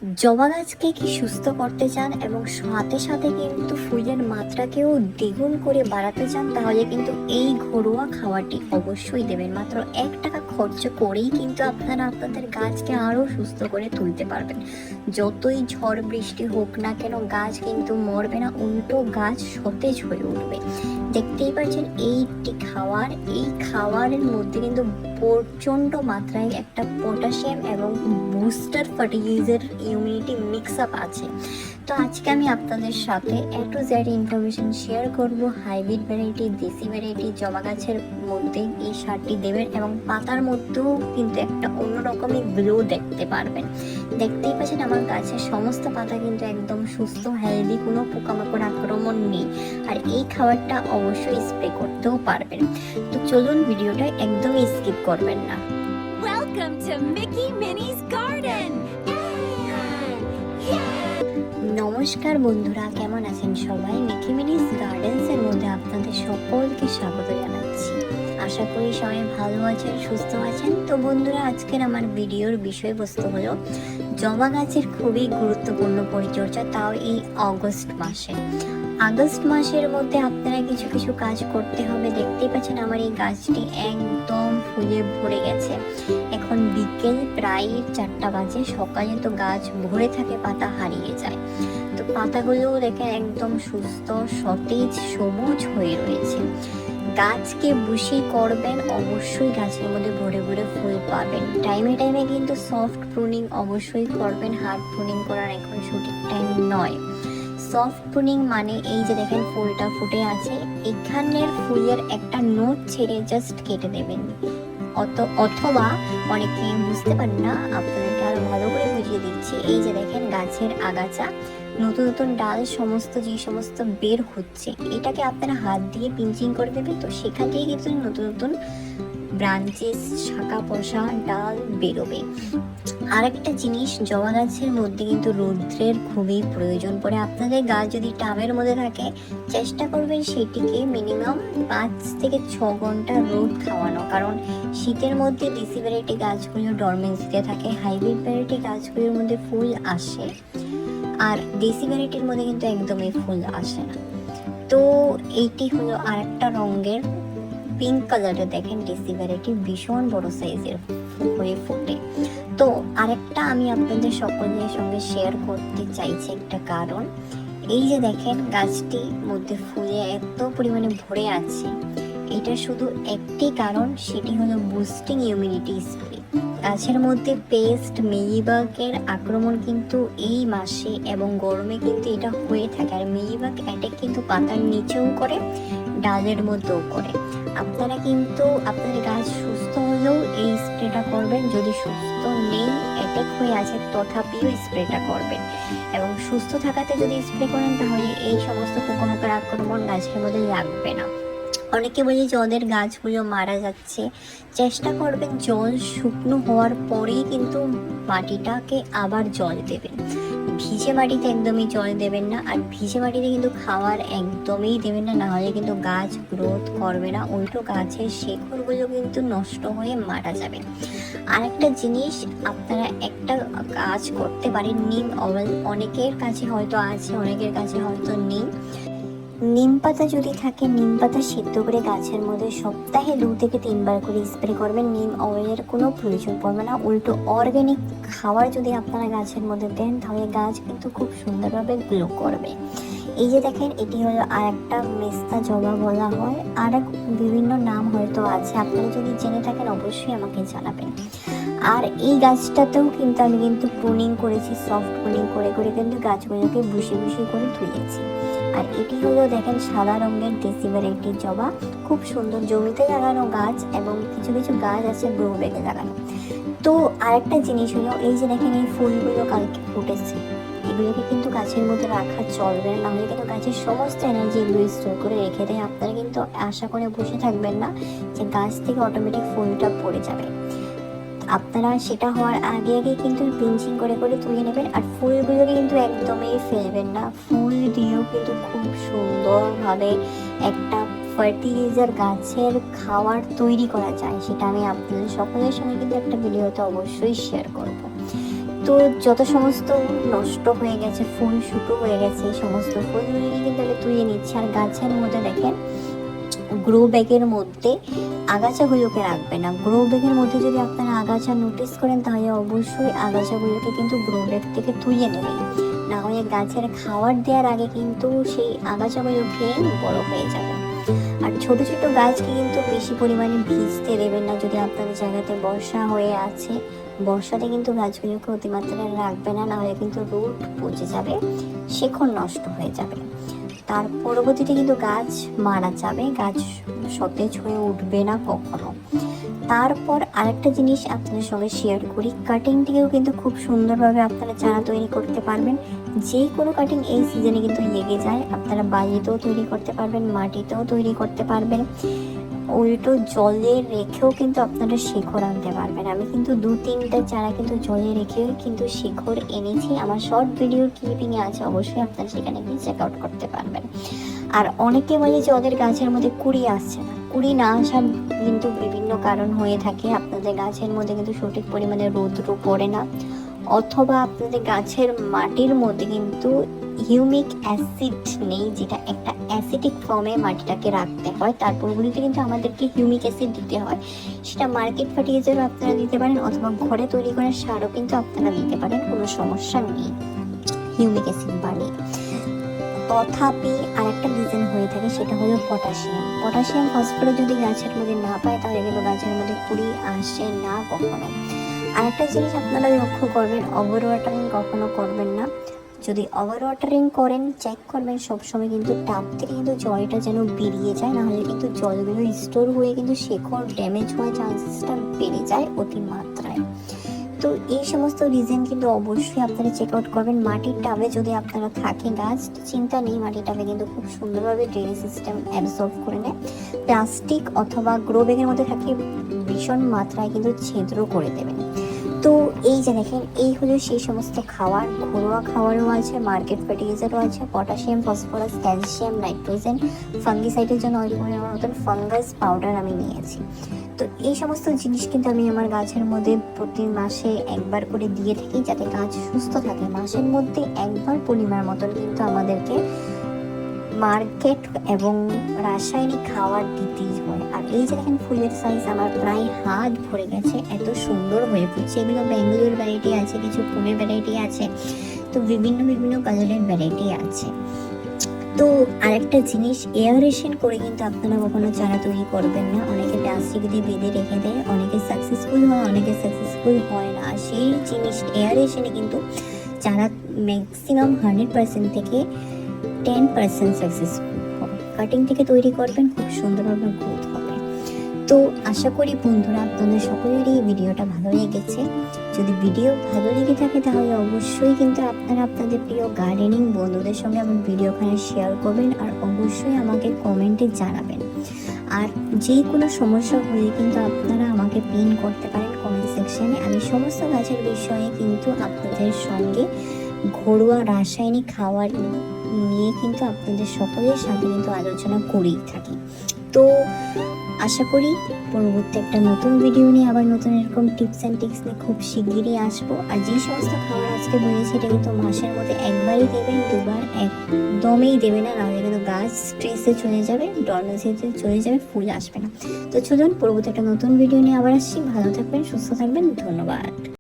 জবা গাছকে কি সুস্থ করতে চান এবং সাথে সাথে কিন্তু ফুলের মাত্রাকেও দ্বিগুণ করে বাড়াতে চান, তাহলে কিন্তু এই ঘরোয়া খাবারটি অবশ্যই দেবেন। মাত্র 1 টাকা খরচ করেই কিন্তু আপনারা আপনাদের গাছকে আরও সুস্থ করে তুলতে পারবেন। যতই ঝড় বৃষ্টি হোক না কেন গাছ কিন্তু মরবে না, উল্টো গাছ সতেজ হয়ে উঠবে। দেখতেই পাচ্ছেন এই খাবারের মধ্যে কিন্তু প্রচণ্ড মাত্রায় একটা পটাশিয়াম এবং booster fertiliser immunity mix up আছে। তো আজকে আমি আপনাদের সাথে A to Z information share করব। হাইব্রিড ভ্যারাইটি, দেশি ভ্যারাইটি জবা গাছের মধ্যে এই সারটি দেবেন এবং পাতার মধ্যেও কিন্তু একটা অন্যরকমই গ্লো দেখতে পারবেন। দেখতেই পাচ্ছেন আমার গাছের সমস্ত পাতা কিন্তু একদম সুস্থ, হেলদি, কোনো পোকামাকড় আক্রমণ নেই। আর এই খাবারটা অবশ্যই স্প্রে করতেও পারবেন। তো চলুন, ভিডিওটা একদমই স্কিপ করবেন না। Welcome to Mickey Minnie's Garden! নমস্কার বন্ধুরা, কেমন আছেন সবাই? মিকি মিনিস গার্ডেন্স এর মধ্যে আপনাদের সকলকে স্বাগত জানাচ্ছি। আশা করি সবাই ভালো আছেন, সুস্থ আছেন। তো বন্ধুরা, আজকের আমার ভিডিওর বিষয়বস্তু হলো জবা গাছের খুবই গুরুত্বপূর্ণ পরিচর্যা, তাও এই আগস্ট মাসের মধ্যে আপনারা কিছু কিছু কাজ করতে হবে। দেখতেই পাচ্ছেন আমার এই গাছটি একদম ফুলে ভরে গেছে। এখন বিকেল প্রায় 4টা বাজে। সকালে তো গাছ ভরে থাকে, পাতা হারিয়ে যায়। তো পাতাগুলো দেখেন একদম সুস্থ, সতেজ, সবুজ হয়ে রয়েছে। গাছকে বুশি করবেন, অবশ্যই গাছের মধ্যে ভরে ভরে ফুল পাবেন। টাইমে টাইমে কিন্তু সফট প্রুনিং অবশ্যই করবেন। হার্ড প্রুনিং করার এখন সঠিক টাইম নয়। সফট প্রুনিং মানে এই যে দেখেন ফুলটা ফুটে আছে, এখানের ফুলের একটা নোট ছেড়ে জাস্ট কেটে দেবেন। অথবা অনেকে বুঝতে পারেন না, আপনাদেরকে আরো ভালো করে বুঝিয়ে দিচ্ছি। এই যে দেখেন গাছের আগাছা, নতুন নতুন ডাল যে সমস্ত বের হচ্ছে, এটাকে আপনারা হাত দিয়ে পিঞ্চিং করে দেবেন। তো সেখান থেকে কিন্তু নতুন নতুন ব্রাঞ্চেস, শাখা পোষা ডাল বেরোবে। আরেকটা জিনিস, জবা গাছের মধ্যে কিন্তু রৌদ্রের খুবই প্রয়োজন পড়ে। আপনাদের গাছ যদি টাবের মধ্যে থাকে, চেষ্টা করবেন সেটিকে মিনিমাম 5 থেকে 6 ঘন্টা রোদ খাওয়ানো। কারণ শীতের মধ্যে দেশি ভ্যারাইটি গাছগুলো ডরমেন্সিতে থাকে, হাইব্রিড ভ্যারাইটি গাছগুলোর মধ্যে ফুল আসে, আর দেশি ভ্যারাইটির মধ্যে কিন্তু একদমই ফুল আসে না। তো এইটি হলো আরেকটা রঙের পিঙ্ক কালারের, দেখেন দেশি ভ্যারাইটি ভীষণ বড় সাইজের হয়ে ফোটে। তো আরেকটা আমি আপনাদের সকলের সঙ্গে শেয়ার করতে চাইছি একটা কারণ। এই যে দেখেন গাছটির মধ্যে ফুলে এত পরিমাণে ভরে আছে, এটা শুধু একটি কারণ, সেটি হলো বুস্টিং ইমিউনিটি স্প্রে। গাছের মধ্যে পেস্ট, মিলিবাগের আক্রমণ কিন্তু এই মাসে এবং গরমে কিন্তু এটা হয়ে থাকে। আর মিলিবাগ অ্যাটাক কিন্তু পাতার নিচেও করে, ডালের মধ্যেও করে। আপনারা কিন্তু আপনাদের গাছ সুস্থ হলেও এই স্প্রেটা করবেন। যদি সুস্থ নেই, অ্যাটাক হয়ে আছে, তথাপিও স্প্রেটা করবেন। এবং সুস্থ থাকাতে যদি স্প্রে করেন, তাহলে এই সমস্ত পোকামাকড় আক্রমণ গাছের মধ্যে লাগবে না। অনেকে বলে যে ওদের গাছগুলো মারা যাচ্ছে, চেষ্টা করবেন জল শুকনো হওয়ার পরেই কিন্তু মাটিটাকে আবার জল দেবেন। ভিজে মাটিতে একদমই জল দেবেন না। আর ভিজে মাটিতে কিন্তু খাবার একদমই দেবেন না, নাহলে কিন্তু গাছ গ্রোথ করবে না, উল্টো গাছের শেকড়গুলো কিন্তু নষ্ট হয়ে মারা যাবে। আরেকটা জিনিস, আপনারা একটা কাজ করতে পারেন, নিম অয়েল অনেকের কাছে হয়তো আছে, অনেকের কাছে হয়তো নেই। নিম পাতা যদি থাকে, নিম পাতা সিদ্ধ করে গাছের মধ্যে সপ্তাহে 2 থেকে 3 বার করে স্প্রে করবেন। নিম অয়েলের কোনো প্রয়োজন পড়বে না। উল্টো অর্গ্যানিক খাবার যদি আপনারা গাছের মধ্যে দেন, তাহলে গাছ কিন্তু খুব সুন্দরভাবে গ্লো করবে। এই যে দেখেন, এটি হলো আরেকটা মেস্তা জবা বলা হয়, আর বিভিন্ন নাম হয়তো আছে। আপনারা যদি জেনে থাকেন অবশ্যই আমাকে জানাবেন। আর এই গাছটাতেও কিন্তু আমি প্রুনিং করেছি, সফট প্রুনিং করে করে কিন্তু গাছগুলোকে বুশি করে তুলেছি। আর এটি হলো দেখেন সাদা রঙের দেশি ভ্যারাইটির জবা, খুব সুন্দর জমিতে লাগানো গাছ, এবং কিছু কিছু গাছ আছে গ্রো ব্যাগে লাগানো। তো আরেকটা জিনিস হলো, এই যে দেখেন এই ফুলগুলো কালকে ফুটেছে, এগুলোকে কিন্তু গাছের মধ্যে রাখা চলবে না, নাহলে কিন্তু গাছের সমস্ত এনার্জি এগুলো স্টোর করে রেখে দেয়। আপনারা কিন্তু আশা করে বসে থাকবেন না যে গাছ থেকে অটোমেটিক ফুলটা পড়ে যাবে। আপনারা সেটা হওয়ার আগে আগে কিন্তু পিঞ্চিং করে করে তুলে নেবেন। আর ফুলগুলোকে কিন্তু একদমই ফেলবেন না, ফুল দিয়েও কিন্তু খুব সুন্দরভাবে একটা ফার্টিলাইজার গাছের খাবার তৈরি করা যায়, সেটা আমি আপনাদের সকলের সঙ্গে কিন্তু একটা ভিডিওতে অবশ্যই শেয়ার করব। তো যত সমস্ত নষ্ট হয়ে গেছে, ফুল শুকনো হয়ে গেছে, এই সমস্ত ফুলগুলি কিন্তু আমি তুলে নিচ্ছি। আর গাছের মধ্যে দেখেন গ্রো ব্যাগের মধ্যে আগাছাগুলোকে রাখবে না। গ্রো ব্যাগের মধ্যে যদি আপনারা আগাছা নোটিস করেন তাহলে অবশ্যই আগাছাগুলোকে কিন্তু গ্রো ব্যাগ থেকে তুলে নেবেন, না হলে গাছের খাবার দেওয়ার আগে কিন্তু সেই আগাছাগুলো খেয়ে বড় হয়ে যাবে। আর ছোট ছোট গাছকে কিন্তু বেশি পরিমাণে ভিজতে দেবেন না। যদি আপনাদের জায়গাতে বর্ষা হয়ে আছে, বর্ষাতে কিন্তু গাছগুলোকে অতিমাত্রায় রাখবে না, নাহলে কিন্তু রুট পচে যাবে, শেকড় নষ্ট হয়ে যাবে। তার পরবর্তীতে কিন্তু গাছ মারা যাবে, গাছ সতেজ হয়ে উঠবে না কখনো। তারপর আরেকটা জিনিস আপনাদের সঙ্গে শেয়ার করি, কাটিং থেকেও কিন্তু খুব সুন্দরভাবে আপনারা চারা তৈরি করতে পারবেন। যে কোনো কাটিং এই সিজনে কিন্তু লেগে যায়, আপনারা বালিতেও তৈরি করতে পারবেন, মাটিতেও তৈরি করতে পারবেন, উল্টো জলে রেখেও কিন্তু আপনারা শিকড় আনতে পারবেন। আমি কিন্তু 2-3টা চারা কিন্তু জলে রেখেও কিন্তু শিকড় এনেছি, আমার শর্ট ভিডিওর ক্লিপিংয়ে আছে, অবশ্যই আপনারা সেখানে গিয়ে চেক আউট করতে পারবেন। আর অনেকে বলে যে ওদের গাছের মধ্যে কুড়ি আসছে না, কুড়ি না আসার কিন্তু বিভিন্ন কারণ হয়ে থাকে। আপনাদের গাছের মধ্যে কিন্তু সঠিক পরিমাণে রৌদ্র পড়ে না, অথবা আপনাদের গাছের মাটির মধ্যে কিন্তু হিউমিক অ্যাসিড নেই, যেটা একটা অ্যাসিডিক ফর্মে মাটিটাকে রাখতে হয়। তারপরগুলিতে কিন্তু আমাদেরকে হিউমিক অ্যাসিড দিতে হয়, সেটা মার্কেট ফার্টিলাইজারও আপনারা দিতে পারেন, অথবা ঘরে তৈরি করা সারও কিন্তু আপনারা দিতে পারেন, কোনো সমস্যা নেই হিউমিক অ্যাসিড বানিয়ে। তথাপি আরেকটা রিজন হয়ে থাকে, সেটা হলো পটাশিয়াম ফসফরাস যদি গাছের মধ্যে না পায় তাহলে কিন্তু গাছের মধ্যে কুড়ি আসে না কখনো। আরেকটা জিনিস আপনারা লক্ষ্য করবেন, ওভার ওয়াটারিং কখনো করবেন না। যদি ওভার ওয়াটারিং করেন, চেক করবেন সবসময় কিন্তু টাব থেকে কিন্তু জলটা যেন বেরিয়ে যায়, নাহলে কিন্তু জলগুলো স্টোর হয়ে কিন্তু শেকড় ড্যামেজ হওয়ার চান্সেসটা বেড়ে যায় অতি মাত্রায়। তো এই সমস্ত রিজন কিন্তু অবশ্যই আপনারা চেক আউট করবেন। মাটির টাবে যদি আপনারা থাকে গাছ, তো চিন্তা নেই, মাটির টাবে কিন্তু খুব সুন্দরভাবে ড্রেনেজ সিস্টেম অ্যাবজর্ব করে নেয়। প্লাস্টিক অথবা গ্রো ব্যাগের মধ্যে থাকে ভীষণ মাত্রায় কিন্তু ছিদ্র করে দেবেন। তো এই যে দেখেন, এই হলো সেই সমস্ত খাবার, ঘরোয়া খাবারও আছে, মার্কেট ফার্টিলাইজারও আছে, পটাশিয়াম ফসফরাস ক্যালসিয়াম নাইট্রোজেন, ফাঙ্গিসাইডের জন্য অল্প পরিমাণ মতন ফাঙ্গাস পাউডার আমি নিয়েছি। তো এই সমস্ত জিনিস কিন্তু আমি আমার গাছের মধ্যে প্রতি মাসে একবার করে দিয়ে থাকি, যাতে গাছ সুস্থ থাকে। মাসের মধ্যে একবার পরিমাণ মতন কিন্তু আমাদেরকে মার্কেট এবং রাসায়নিক খাবার দিতেই হয়। আর এই যে দেখেন ফুলের সাইজ আমার প্রায় হাত ভরে গেছে, এত সুন্দর হয়ে ফুটছে। এগুলো ব্যাঙ্গালোর ভ্যারাইটি আছে, কিছু পুনে ভ্যারাইটি আছে, তো বিভিন্ন বিভিন্ন কালারের ভ্যারাইটি আছে। তো আরেকটা জিনিস, এয়ারেশন করে কিন্তু আপনারা কখনো চারা তৈরি করবেন না। অনেকে প্লাস্টিক দিয়ে বেঁধে রেখে দেয়, অনেকে সাকসেসফুল হয়, অনেকে সাকসেসফুল হয় না। সেই জিনিস এয়ারেশনে কিন্তু চারা ম্যাক্সিমাম 100% থেকে 10% সাকসেসফুল হবে। কাটিং থেকে তৈরি করবেন, খুব সুন্দরভাবে গ্রোথ হবে। তো আশা করি বন্ধুরা আপনাদের সকলেরই এই ভিডিওটা ভালো লেগেছে। যদি ভিডিও ভালো লেগে থাকে তাহলে অবশ্যই কিন্তু আপনারা আপনাদের প্রিয় গার্ডেনিং বন্ধুদের সঙ্গে আমার ভিডিওখানে শেয়ার করবেন, আর অবশ্যই আমাকে কমেন্টে জানাবেন। আর যে কোনো সমস্যা হলে কিন্তু আপনারা আমাকে পিন করতে পারেন কমেন্ট সেকশনে। আমি সমস্ত গাছের বিষয়ে কিন্তু আপনাদের সঙ্গে ঘরোয়া রাসায়নিক খাবার নিয়ে কিন্তু আপনাদের সকলের সাথে কিন্তু আলোচনা করেই থাকি। তো আশা করি পরবর্তী একটা নতুন ভিডিও নিয়ে আবার নতুন এরকম টিপস অ্যান্ড ট্রিক্স নিয়ে খুব শিগগিরই আসবো। আর যে সমস্ত খাবার আজকে বলেছি এটা কিন্তু মাসের মধ্যে একবারই দেবেন, দুবার একদমই দেবে না, নাহলে কিন্তু গাছ স্ট্রেসে চলে যাবে, ডরমেন্সিতে চলে যাবে, ফুল আসবে না। তো চলুন পরবর্তী একটা নতুন ভিডিও নিয়ে আবার আসছি। ভালো থাকবেন, সুস্থ থাকবেন, ধন্যবাদ।